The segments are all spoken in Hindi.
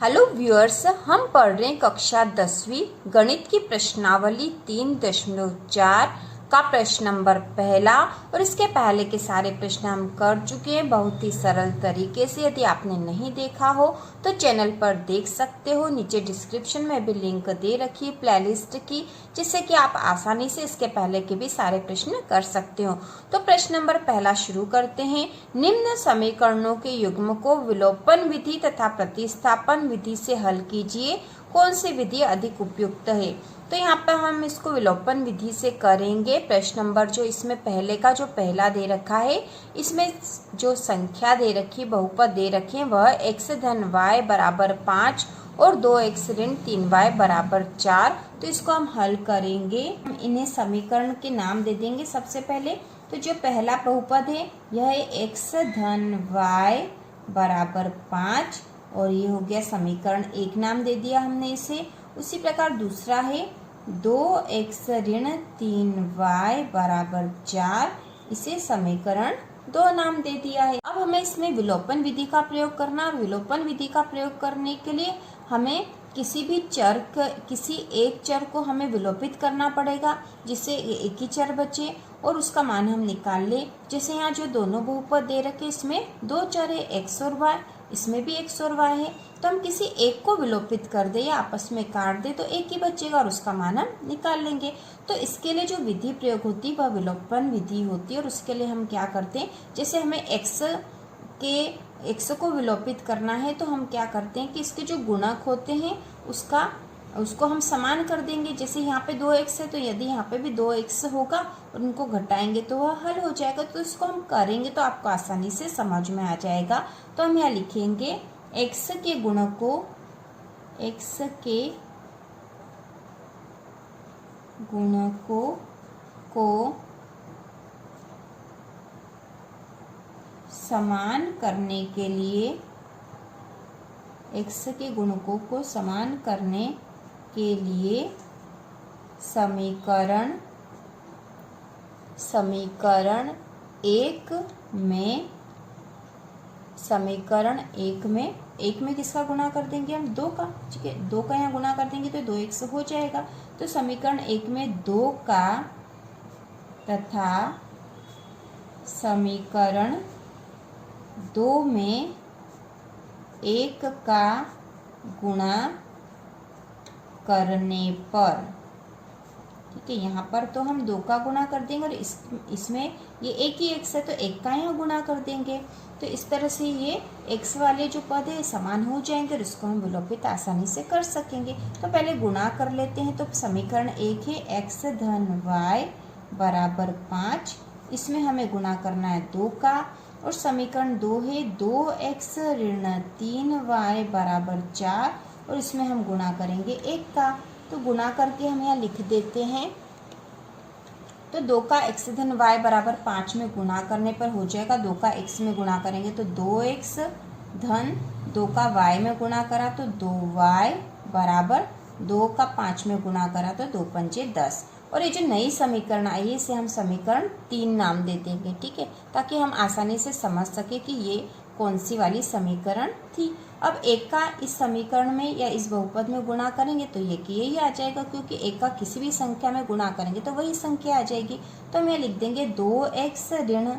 हेलो व्यूअर्स, हम पढ़ रहे हैं कक्षा 10वीं गणित की प्रश्नावली 3.4 का प्रश्न नंबर पहला। और इसके पहले के सारे प्रश्न हम कर चुके हैं बहुत ही सरल तरीके से। यदि आपने नहीं देखा हो तो चैनल पर देख सकते हो। नीचे डिस्क्रिप्शन में भी लिंक दे रखी है प्लेलिस्ट की, जिससे कि आप आसानी से इसके पहले के भी सारे प्रश्न कर सकते हो। तो प्रश्न नंबर पहला शुरू करते हैं। निम्न समीकरणों के युग्म को विलोपन विधि तथा प्रतिस्थापन विधि से हल कीजिए। कौन सी विधि अधिक उपयुक्त है? तो यहाँ पर हम इसको विलोपन विधि से करेंगे। प्रश्न नंबर जो इसमें पहले का जो पहला दे रखा है, इसमें जो संख्या दे रखी, बहुपद दे रखे हैं, वह x धन y बराबर 5 और 2x ऋण 3y बराबर 4। तो इसको हम हल करेंगे। हम इन्हें समीकरण के नाम दे देंगे। सबसे पहले तो जो पहला बहुपद है यह है x धन y बराबर 5 और ये हो गया समीकरण एक, नाम दे दिया हमने इसे। उसी प्रकार दूसरा है 2x ऋण 3y बराबर 4, इसे समीकरण 2 नाम दे दिया है। अब हमें इसमें विलोपन विधि का प्रयोग करना। और विलोपन विधि का प्रयोग करने के लिए हमें किसी एक चर को हमें विलोपित करना पड़ेगा, जिससे एक ही चर बचे और उसका मान हम निकाल ले। जैसे यहाँ जो दोनों बहुपद दे रखे, इसमें दो चर है x और y, इसमें भी x और y है। तो हम किसी एक को विलोपित कर दे या आपस में काट दे तो एक ही बचेगा और उसका मान हम निकाल लेंगे। तो इसके लिए जो विधि प्रयोग होती है वह विलोपन विधि होती है। और उसके लिए हम क्या करते हैं, जैसे हमें x को विलोपित करना है तो हम क्या करते हैं कि इसके जो गुणक होते हैं उसको हम समान कर देंगे। जैसे यहाँ पे 2x है तो यदि यहाँ पे भी 2x होगा और उनको घटाएंगे तो वह हल हो जाएगा। तो इसको हम करेंगे तो आपको आसानी से समझ में आ जाएगा। तो हम यहाँ लिखेंगे x के गुणकों को समान करने के लिए, x के गुणकों को समान करने के लिए समीकरण एक में किसका गुणा कर देंगे हम? 2 का। ठीक है, 2 का यहाँ गुणा कर देंगे तो 2x हो जाएगा। तो समीकरण 1 में 2 का तथा समीकरण 2 में 1 का गुणा करने पर, ठीक है, यहाँ पर तो हम 2 का गुणा कर देंगे और इसमें ये एक ही x है तो 1 का यहाँ गुणा कर देंगे। तो इस तरह से ये x वाले जो पद है समान हो जाएंगे और इसको हम विलोपित आसानी से कर सकेंगे। तो पहले गुणा कर लेते हैं। तो समीकरण 1 है x धन y बराबर 5, इसमें हमें गुणा करना है 2 का। और समीकरण 2 है 2x ऋण 3y बराबर 4 और इसमें हम गुणा करेंगे 1 का। तो गुणा करके हम यहाँ लिख देते हैं। तो 2 का x धन y बराबर 5 में गुणा करने पर हो जाएगा, 2 का x में गुणा करेंगे तो 2x धन 2 का y में गुणा करा तो 2y बराबर 2 का 5 में गुणा करा तो 2 पंजे 10। और ये जो नई समीकरण आई है इसे हम समीकरण 3 नाम दे देंगे। ठीक है, ताकि हम आसानी से समझ सके कि ये कौन सी वाली समीकरण थी। अब एक का इस समीकरण में या इस बहुपद में गुणा करेंगे तो ये कि यही आ जाएगा, क्योंकि एक का किसी भी संख्या में गुणा करेंगे तो वही संख्या आ जाएगी। तो हम ये लिख देंगे 2x ऋण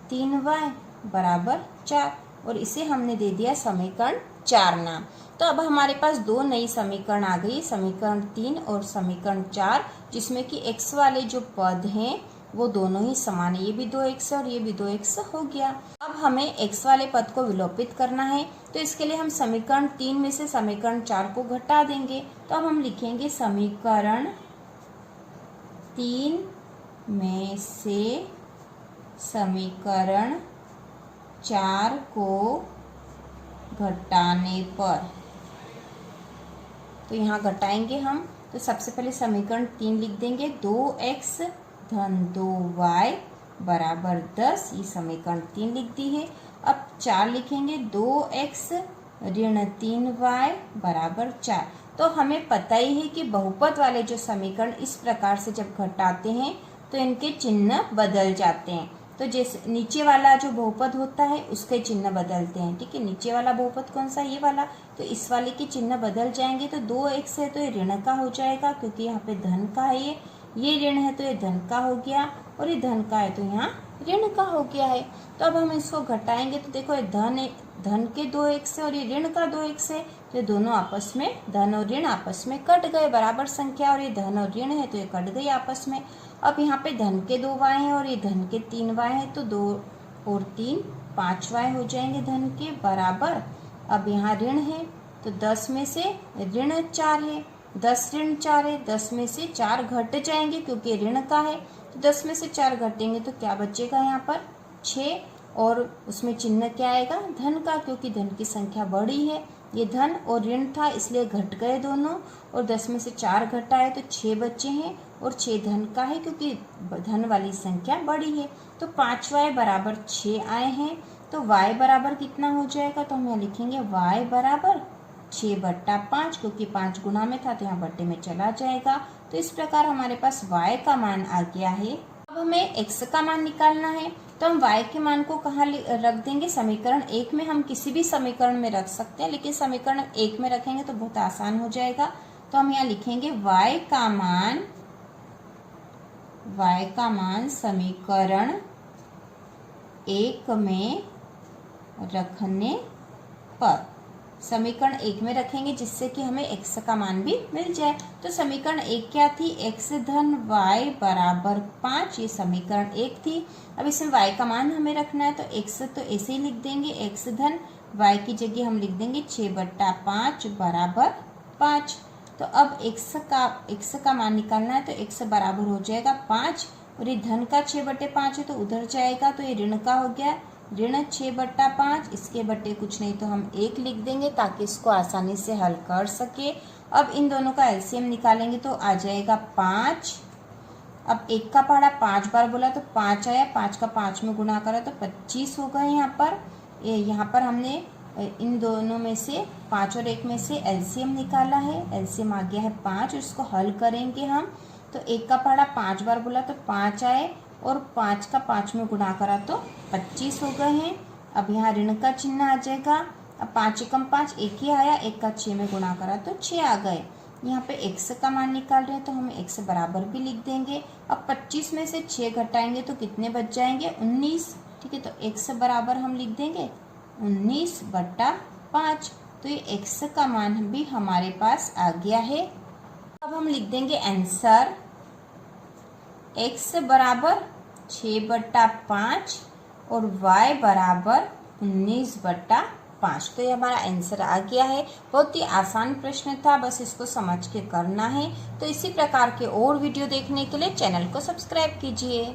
3y बराबर 4 और इसे हमने दे दिया समीकरण 4 नाम। तो अब हमारे पास 2 नई समीकरण आ गई, समीकरण 3 और समीकरण 4, जिसमें कि x वाले जो पद हैं वो दोनों ही समान है। ये भी 2x और ये भी 2x हो गया। अब हमें x वाले पद को विलोपित करना है तो इसके लिए हम समीकरण 3 में से समीकरण 4 को घटा देंगे। तो अब हम लिखेंगे समीकरण 3 में से समीकरण 4 को घटाने पर, तो यहाँ घटाएंगे हम। तो सबसे पहले समीकरण 3 लिख देंगे 2x धन 2y बराबर 10, ये समीकरण 3 लिख दी है। अब 4 लिखेंगे 2x ऋण 3y बराबर 4। तो हमें पता ही है कि बहुपद वाले जो समीकरण इस प्रकार से जब घटाते हैं तो इनके चिन्ह बदल जाते हैं। तो जैसे नीचे वाला जो बहुपद होता है उसके चिन्ह बदलते हैं। ठीक है, नीचे वाला बहुपद कौन सा, ये वाला, तो इस वाले के चिन्ह बदल जाएंगे। तो 2x है तो ये ऋण का हो जाएगा, क्योंकि यहाँ पे धन का है, ये ऋण है तो ये धन का हो गया, और ये धन का है तो यहाँ ऋण का हो गया है। तो अब हम इसको घटाएंगे तो देखो, ये धन के 2x है और ये ऋण का 2x है, तो ये दोनों आपस में, धन और ऋण आपस में कट गए, बराबर संख्या, और ये धन और ऋण है तो ये कट गई आपस में। अब यहाँ पे धन के 2y हैं और ये धन के 3y है, तो 2 और 3 5y हो जाएंगे धन के, बराबर। अब यहाँ ऋण है तो 10 में से ऋण 4 है, 10 ऋण 4 है, 10 में से 4 घट जाएंगे क्योंकि ऋण का है, तो 10 में से 4 घटेंगे तो क्या बचेगा यहाँ पर 6, और उसमें चिन्ह क्या आएगा, धन का, क्योंकि धन की संख्या बड़ी है। ये धन और ऋण था इसलिए घट गए दोनों, और 10 में से 4 घटा है तो 6 बचे हैं, और 6 धन का है क्योंकि धन वाली संख्या बड़ी है। तो 5y बराबर 6 आए हैं, तो y बराबर कितना हो जाएगा, तो हम यहाँ लिखेंगे y बराबर 6/5, क्योंकि 5 गुना में था तो यहाँ बट्टे में चला जाएगा। तो इस प्रकार हमारे पास y का मान आ गया है। अब हमें x का मान निकालना है, तो हम y के मान को कहाँ रख देंगे, समीकरण 1 में। हम किसी भी समीकरण में रख सकते हैं, लेकिन समीकरण 1 में रखेंगे तो बहुत आसान हो जाएगा। तो हम यहाँ लिखेंगे y का मान समीकरण 1 में रखने पर, समीकरण 1 में रखेंगे जिससे कि हमें x का मान भी मिल जाए। तो समीकरण 1 क्या थी, x धन y बराबर 5, ये समीकरण 1 थी। अब इसमें y का मान हमें रखना है, तो x तो ऐसे ही लिख देंगे, x धन y की जगह हम लिख देंगे 6/5 बराबर 5। तो अब x का मान निकालना है, तो x बराबर हो जाएगा 5, और ये धन का 6/5 है तो उधर जाएगा, तो ये ऋण का हो गया, ऋण 6/5, इसके बट्टे कुछ नहीं तो हम 1 लिख देंगे ताकि इसको आसानी से हल कर सके। अब इन दोनों का एलसीएम निकालेंगे तो आ जाएगा 5। अब 1 का पहाड़ा 5 बार बोला तो 5 आया, 5 का 5 में गुणा करा तो 25 हो गए। यहाँ पर हमने इन दोनों में से 5 और 1 में से एलसीएम निकाला है, एलसीएम आ गया है 5, और इसको हल करेंगे हम। तो 1 का पहाड़ा 5 बार बोला तो 5 आए, और 5 का 5 में गुणा करा तो 25 हो गए हैं। अब यहाँ ऋण का चिन्ह आ जाएगा, अब 5 एकम 5 1 ही आया, 1 का 6 में गुणा करा तो 6 आ गए। यहाँ पे x का मान निकाल रहे हैं तो हम x बराबर भी लिख देंगे। अब 25 में से 6 घटाएंगे तो कितने बच जाएंगे, 19। ठीक है, तो x बराबर हम लिख देंगे 19/5। तो ये x का मान भी हमारे पास आ गया है। अब हम लिख देंगे आंसर, x बराबर 6/5 और y बराबर 19/5। तो ये हमारा आंसर आ गया है। बहुत ही आसान प्रश्न था, बस इसको समझ के करना है। तो इसी प्रकार के और वीडियो देखने के लिए चैनल को सब्सक्राइब कीजिए।